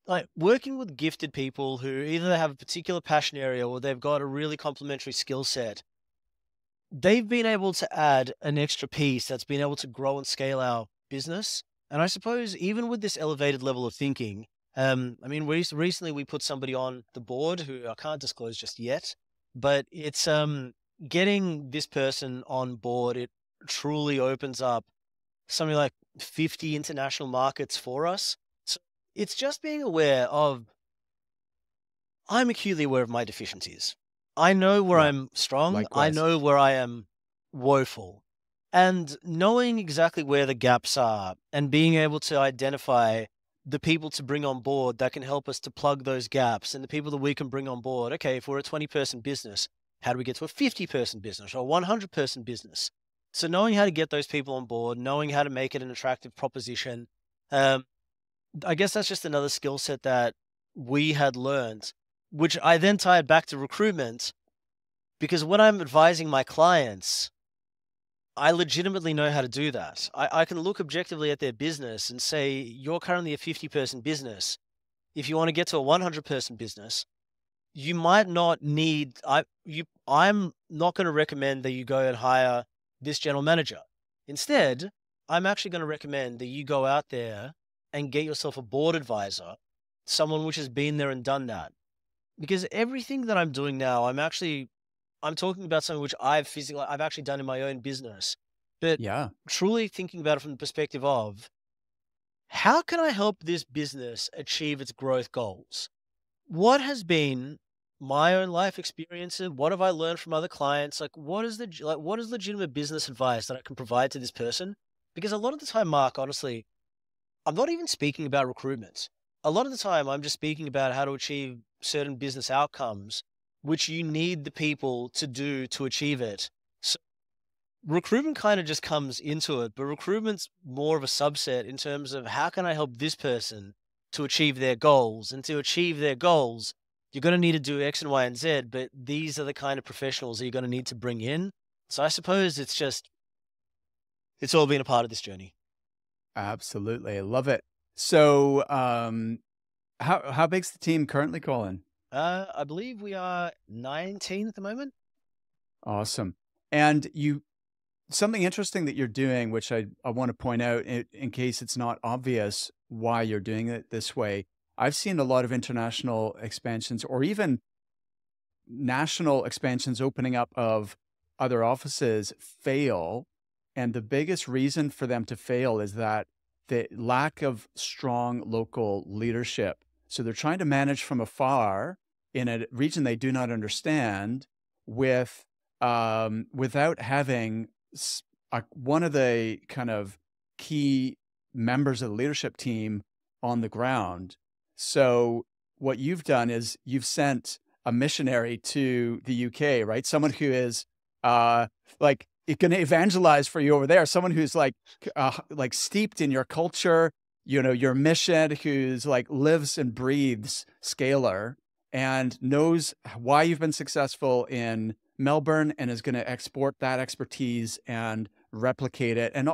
like working with gifted people who either have a particular passion area or they've got a really complementary skill set, they've been able to add an extra piece that's been able to grow and scale our business. And I suppose even with this elevated level of thinking, I mean, recently we put somebody on the board who I can't disclose just yet, but it's getting this person on board. It truly opens up something like 50 international markets for us. So it's just being aware of, I'm acutely aware of my deficiencies. I know where Yeah, I'm strong. I likewise. know where I am woeful. And knowing exactly where the gaps are and being able to identify the people to bring on board that can help us to plug those gaps and the people that we can bring on board. Okay, if we're a 20-person business, how do we get to a 50-person business or a 100-person business? So knowing how to get those people on board, knowing how to make it an attractive proposition, um, I guess that's just another skill set that we had learned, which I then tied back to recruitment because when I'm advising my clients, I legitimately know how to do that. I can look objectively at their business and say, you're currently a 50-person business. If you want to get to a 100-person business, you might not need, I'm not going to recommend that you go and hire this general manager. Instead, I'm actually going to recommend that you go out there and get yourself a board advisor, someone which has been there and done that. Because everything that I'm doing now, I'm talking about something which I've actually done in my own business, but Yeah. truly thinking about it from the perspective of how can I help this business achieve its growth goals? What has been my own life experiences? What have I learned from other clients? Like, what is legitimate business advice that I can provide to this person? Because a lot of the time, Mark, honestly, I'm not even speaking about recruitment. A lot of the time, I'm just speaking about how to achieve certain business outcomes, which you need the people to do to achieve it. So recruitment kind of just comes into it, but recruitment's more of a subset in terms of how can I help this person to achieve their goals? And to achieve their goals, you're going to need to do X and Y and Z, but these are the kind of professionals that you're going to need to bring in. So I suppose it's all been a part of this journey. Absolutely. I love it. So, how big's the team currently, Colin? I believe we are 19 at the moment. Awesome. And something interesting that you're doing, which I want to point out in case it's not obvious why you're doing it this way. I've seen a lot of international expansions or even national expansions opening up of other offices fail. And the biggest reason for them to fail is that the lack of strong local leadership. So they're trying to manage from afar in a region they do not understand without having one of the kind of key members of the leadership team on the ground. So what you've done is you've sent a missionary to the UK, right? Someone who is like going to evangelize for you over there. Someone who's like steeped in your culture, your mission, who's like lives and breathes Scalerr and knows why you've been successful in Melbourne and is going to export that expertise and replicate it. And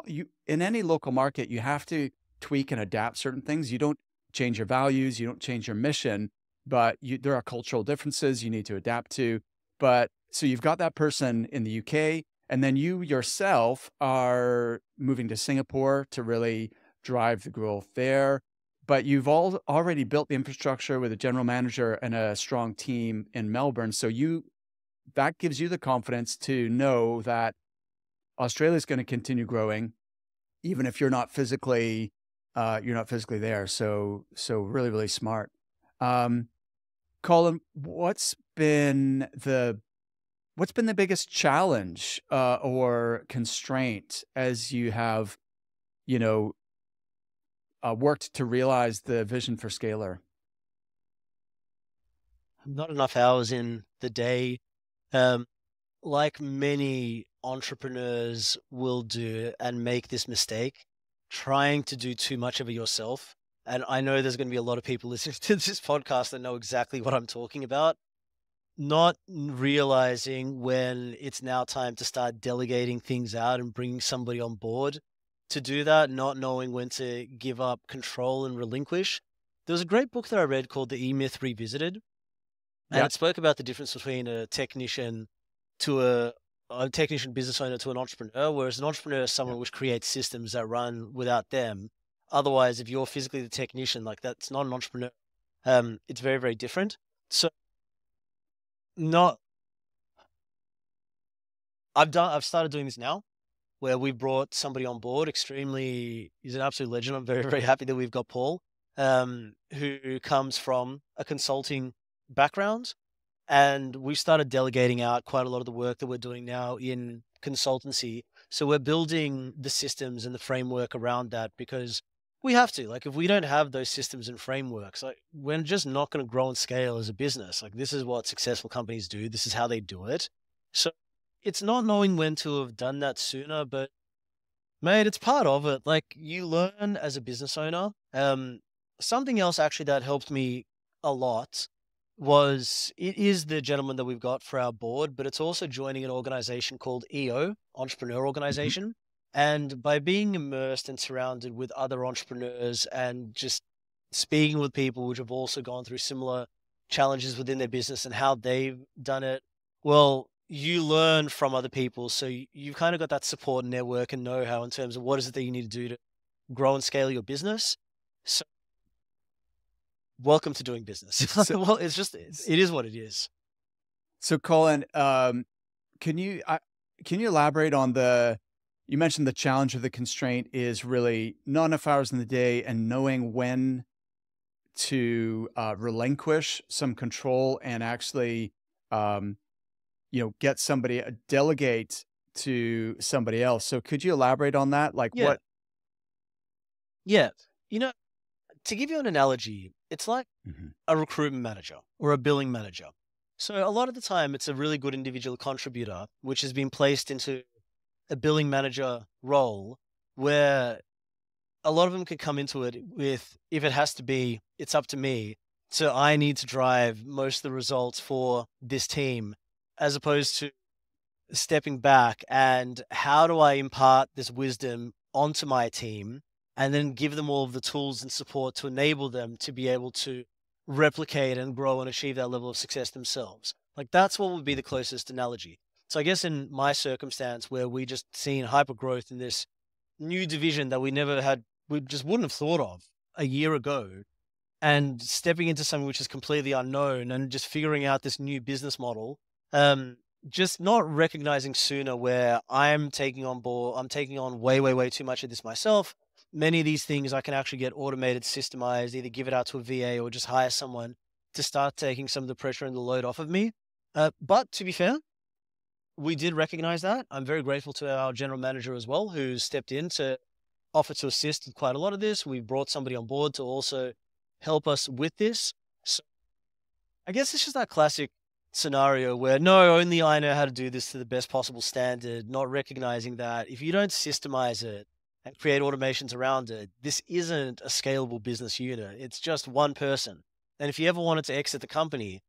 in any local market, you have to tweak and adapt certain things. You don't change your values, you don't change your mission, but there are cultural differences you need to adapt to. But so you've got that person in the UK, and then you yourself are moving to Singapore to really drive the growth there. But you've already built the infrastructure with a general manager and a strong team in Melbourne. So that gives you the confidence to know that Australia is going to continue growing, even if you're not physically there. So really, really smart. Colin, what's been the biggest challenge or constraint as you have, worked to realize the vision for Scalerr? Not enough hours in the day. Like many entrepreneurs will do and make this mistake, trying to do too much of it yourself. And I know there's going to be a lot of people listening to this podcast that know exactly what I'm talking about. Not realizing when it's now time to start delegating things out and bringing somebody on board to do that, not knowing when to give up control and relinquish. There was a great book that I read called The E-Myth Revisited, and it spoke about the difference between a technician business owner to an entrepreneur, whereas an entrepreneur is someone which creates systems that run without them. Otherwise, if you're physically the technician, like that's not an entrepreneur. It's very, very different. So I've started doing this now where we brought somebody on board. He's an absolute legend. I'm very, very happy that we've got Paul, who comes from a consulting background. And we've started delegating out quite a lot of the work that we're doing now in consultancy. So we're building the systems and the framework around that because we have to. Like, if we don't have those systems and frameworks, like, we're just not going to grow and scale as a business. Like, this is what successful companies do. This is how they do it. So it's not knowing when to have done that sooner, but mate, it's part of it. Like, you learn as a business owner. Something else actually that helped me a lot it is the gentleman that we've got for our board, but it's also joining an organization called EO, Entrepreneur Organization. And by being immersed and surrounded with other entrepreneurs and just speaking with people which have also gone through similar challenges within their business and how they've done it, well, you learn from other people. So you've kind of got that support network and know-how in terms of what is it that you need to do to grow and scale your business. So welcome to doing business. Well, it is what it is. So Colin, can you elaborate on you mentioned the challenge of the constraint is really not enough hours in the day and knowing when to relinquish some control and actually, get somebody, delegate to somebody else. So could you elaborate on that? Like what? Yeah. To give you an analogy, it's like a recruitment manager or a billing manager. So a lot of the time, it's a really good individual contributor, which has been placed into a billing manager role where a lot of them could come into it with, if it has to be, it's up to me. So I need to drive most of the results for this team, as opposed to stepping back and how do I impart this wisdom onto my team and then give them all of the tools and support to enable them to be able to replicate and grow and achieve that level of success themselves. Like that's what would be the closest analogy. So I guess in my circumstance where we just seen hyper growth in this new division that we never had, we just wouldn't have thought of a year ago, and stepping into something which is completely unknown and just figuring out this new business model, just not recognizing sooner where I'm taking on way, way, way too much of this myself. Many of these things I can actually get automated, systemized, either give it out to a VA or just hire someone to start taking some of the pressure and the load off of me. But to be fair, we did recognize that. I'm very grateful to our general manager as well, who stepped in to offer to assist with quite a lot of this. We brought somebody on board to also help us with this. So I guess it's just that classic scenario where no, only I know how to do this to the best possible standard, not recognizing that if you don't systemize it and create automations around it, this isn't a scalable business unit. It's just one person. And if you ever wanted to exit the company,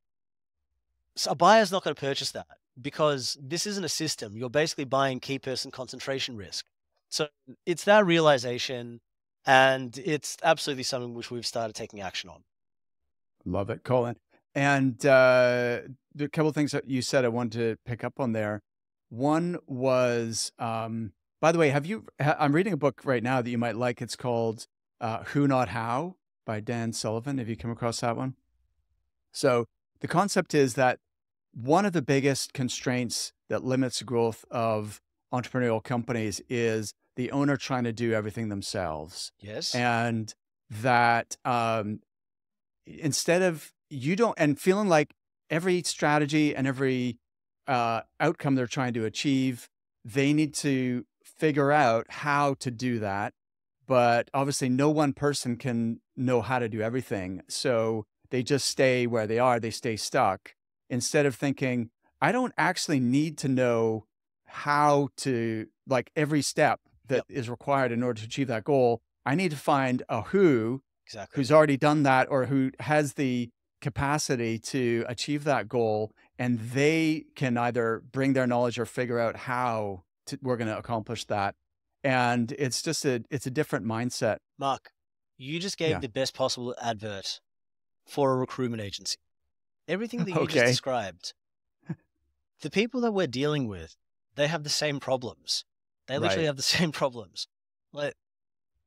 a buyer's not going to purchase that because this isn't a system. You're basically buying key person concentration risk. So it's that realization, and it's absolutely something which we've started taking action on. Love it, Colin. And the couple of things that you said I wanted to pick up on there. One was, by the way, I'm reading a book right now that you might like. It's called Who Not How by Dan Sullivan. Have you come across that one? So the concept is that one of the biggest constraints that limits growth of entrepreneurial companies is the owner trying to do everything themselves. Yes. And that instead of and feeling like every strategy and every outcome they're trying to achieve, they need to figure out how to do that. But obviously no one person can know how to do everything. So they just stay where they are. They stay stuck instead of thinking, I don't actually need to know how to, like, every step that is required in order to achieve that goal. I need to find a who's already done that or who has the capacity to achieve that goal, and they can either bring their knowledge or figure out how we're going to accomplish that. And it's just it's a different mindset. Mark, you just gave the best possible advert for a recruitment agency. Everything that you just described, the people that we're dealing with, they have the same problems. They literally have the same problems. Like,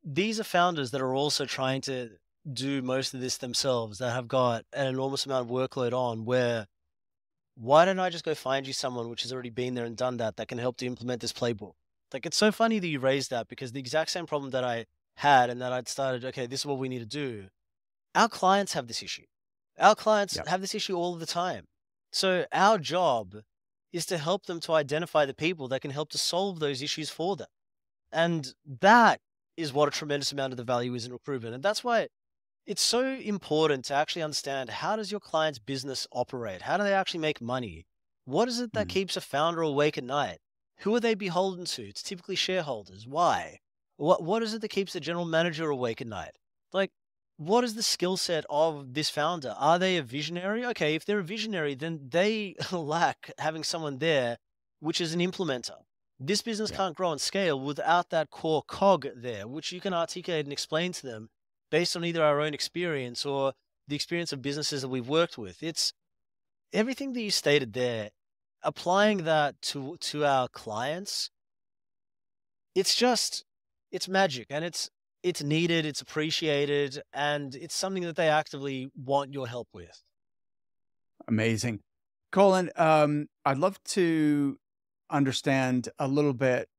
these are founders that are also trying to do most of this themselves, that have got an enormous amount of workload on, where why don't I just go find you someone which has already been there and done that can help to implement this playbook? Like, it's so funny that you raised that, because the exact same problem that I had and that I'd started, okay, this is what we need to do. Our clients have this issue. Our clients have this issue all of the time. So our job is to help them to identify the people that can help to solve those issues for them. And that is what a tremendous amount of the value is in recruitment. And that's why it's so important to actually understand, how does your client's business operate? How do they actually make money? What is it that keeps a founder awake at night? Who are they beholden to? It's typically shareholders. Why? What is it that keeps the general manager awake at night? Like, what is the skill set of this founder? Are they a visionary? Okay, if they're a visionary, then they lack having someone there which is an implementer. This business can't grow and scale without that core cog there, which you can articulate and explain to them based on either our own experience or the experience of businesses that we've worked with. It's everything that you stated there, applying that to our clients. It's magic, and it's needed, it's appreciated, and it's something that they actively want your help with. Amazing. Colin, I'd love to understand a little bit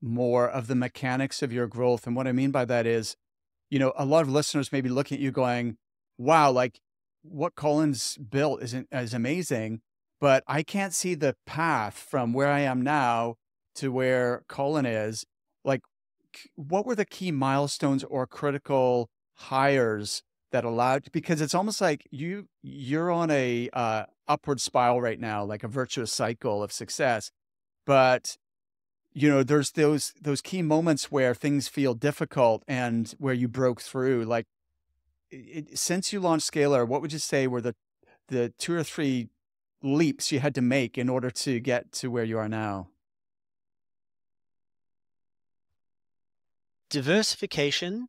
more of the mechanics of your growth. And what I mean by that is, a lot of listeners may be looking at you going, wow, like what Colin's built is amazing, but I can't see the path from where I am now to where Colin is. Like, what were the key milestones or critical hires that allowed, because it's almost like you're on a upward spiral right now, like a virtuous cycle of success. But there's those key moments where things feel difficult and where you broke through. Like, since you launched Scalerr, what would you say were the 2 or 3 leaps you had to make in order to get to where you are now? Diversification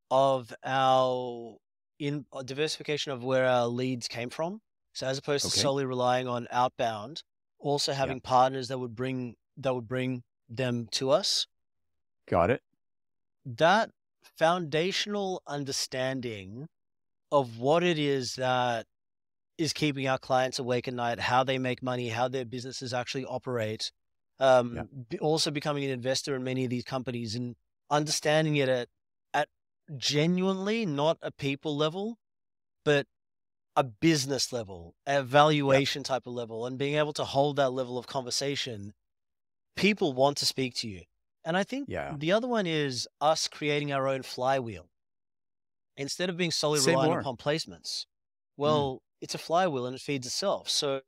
of our in diversification of where our leads came from. So as opposed to Okay. solely relying on outbound, also Yeah. having partners that would bring them to us. Got it. That foundational understanding of what it is that is keeping our clients awake at night, how they make money, how their businesses actually operate. Yeah. Also becoming an investor in many of these companies and understanding it at genuinely not a people level, but a business level, a Yeah. valuation type of level, and being able to hold that level of conversation. People want to speak to you. And I think Yeah. the other one is us creating our own flywheel instead of being solely Say reliant more. upon placements. Mm. Well, it's a flywheel and it feeds itself. So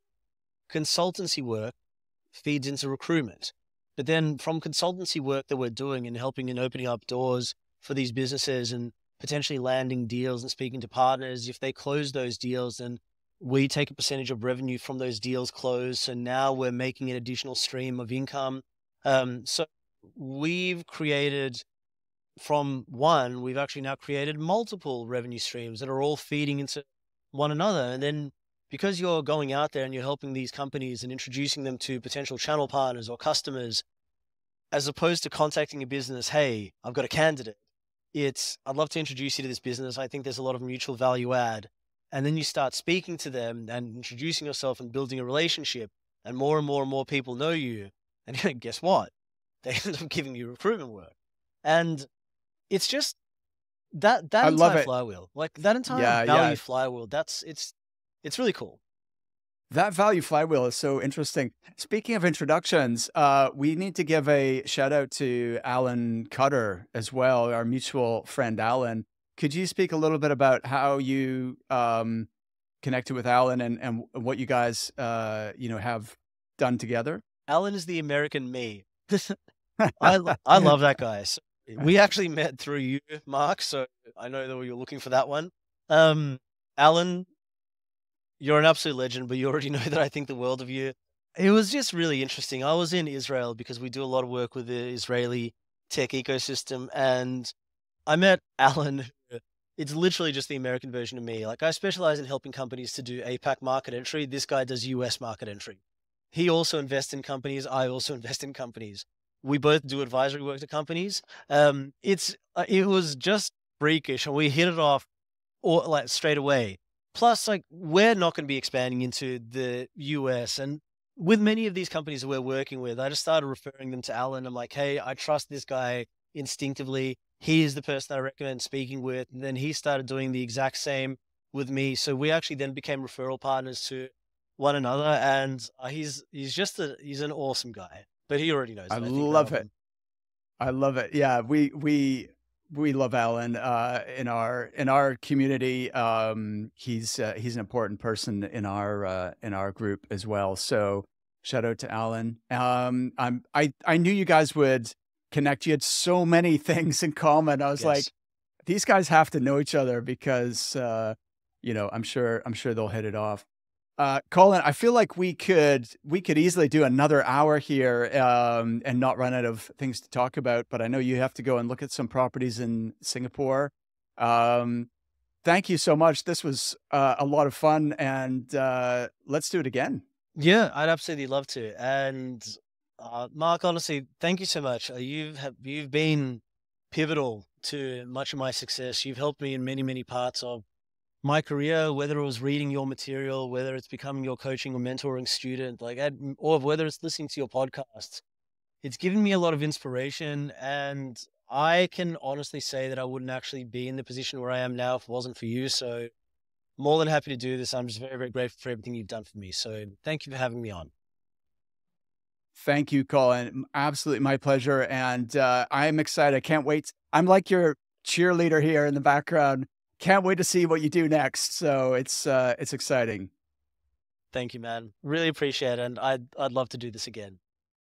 consultancy work feeds into recruitment. But then from consultancy work that we're doing and helping and opening up doors for these businesses and potentially landing deals and speaking to partners, if they close those deals, then we take a percentage of revenue from those deals closed. So now we're making an additional stream of income. So we've created we've actually now created multiple revenue streams that are all feeding into one another. And then because you're going out there and you're helping these companies and introducing them to potential channel partners or customers, as opposed to contacting a business, hey, I've got a candidate. I'd love to introduce you to this business. I think there's a lot of mutual value add. And then you start speaking to them and introducing yourself and building a relationship. And more and more people know you. And guess what? They end up giving you recruitment work. And it's just that I love entire it. flywheel, like that entire Yeah. value Yeah. flywheel, it's really cool. That value flywheel is so interesting. Speaking of introductions, we need to give a shout out to Alan Cutter as well, our mutual friend Alan. Could you speak a little bit about how you connected with Alan and what you guys have done together? Alan is the American me. I love that guy. So we actually met through you, Mark. So I know that you're looking for that one. Alan, you're an absolute legend, but you already know that I think the world of you. It was just really interesting. I was in Israel because we do a lot of work with the Israeli tech ecosystem, and I met Alan. It's literally just the American version of me. Like I specialize in helping companies to do APAC market entry. This guy does US market entry. He also invests in companies. I also invest in companies. We both do advisory work to companies. It was just freakish, and we hit it off or like straight away. Plus, like we're not going to be expanding into the US, and with many of these companies that we're working with, I just started referring them to Alan. I'm like, hey, I trust this guy instinctively. He is the person I recommend speaking with. And then he started doing the exact same with me. So we actually then became referral partners to one another. And he's an awesome guy. But he already knows I that I think that love of it. him. I love it. Yeah, we love Alan in our community. He's an important person in our group as well. So shout out to Alan. I knew you guys would connect. You had so many things in common. I was like, Yes. these guys have to know each other because I'm sure they'll hit it off. Colin, I feel like we could easily do another hour here and not run out of things to talk about. But I know you have to go and look at some properties in Singapore. Um, Thank you so much. This was a lot of fun, and let's do it again. Yeah, I'd absolutely love to. And Mark, honestly, thank you so much. You've been pivotal to much of my success. You've helped me in many parts of my career, whether it was reading your material, whether it's becoming your coaching or mentoring student, or whether it's listening to your podcasts. It's given me a lot of inspiration, and I can honestly say that I wouldn't actually be in the position where I am now if it wasn't for you. So more than happy to do this. I'm just very grateful for everything you've done for me. So thank you for having me on. Thank you, Colin. Absolutely my pleasure. And I'm excited. I can't wait. I'm like your cheerleader here in the background. Can't wait to see what you do next. So it's exciting. Thank you, man. Really appreciate it. And I'd love to do this again.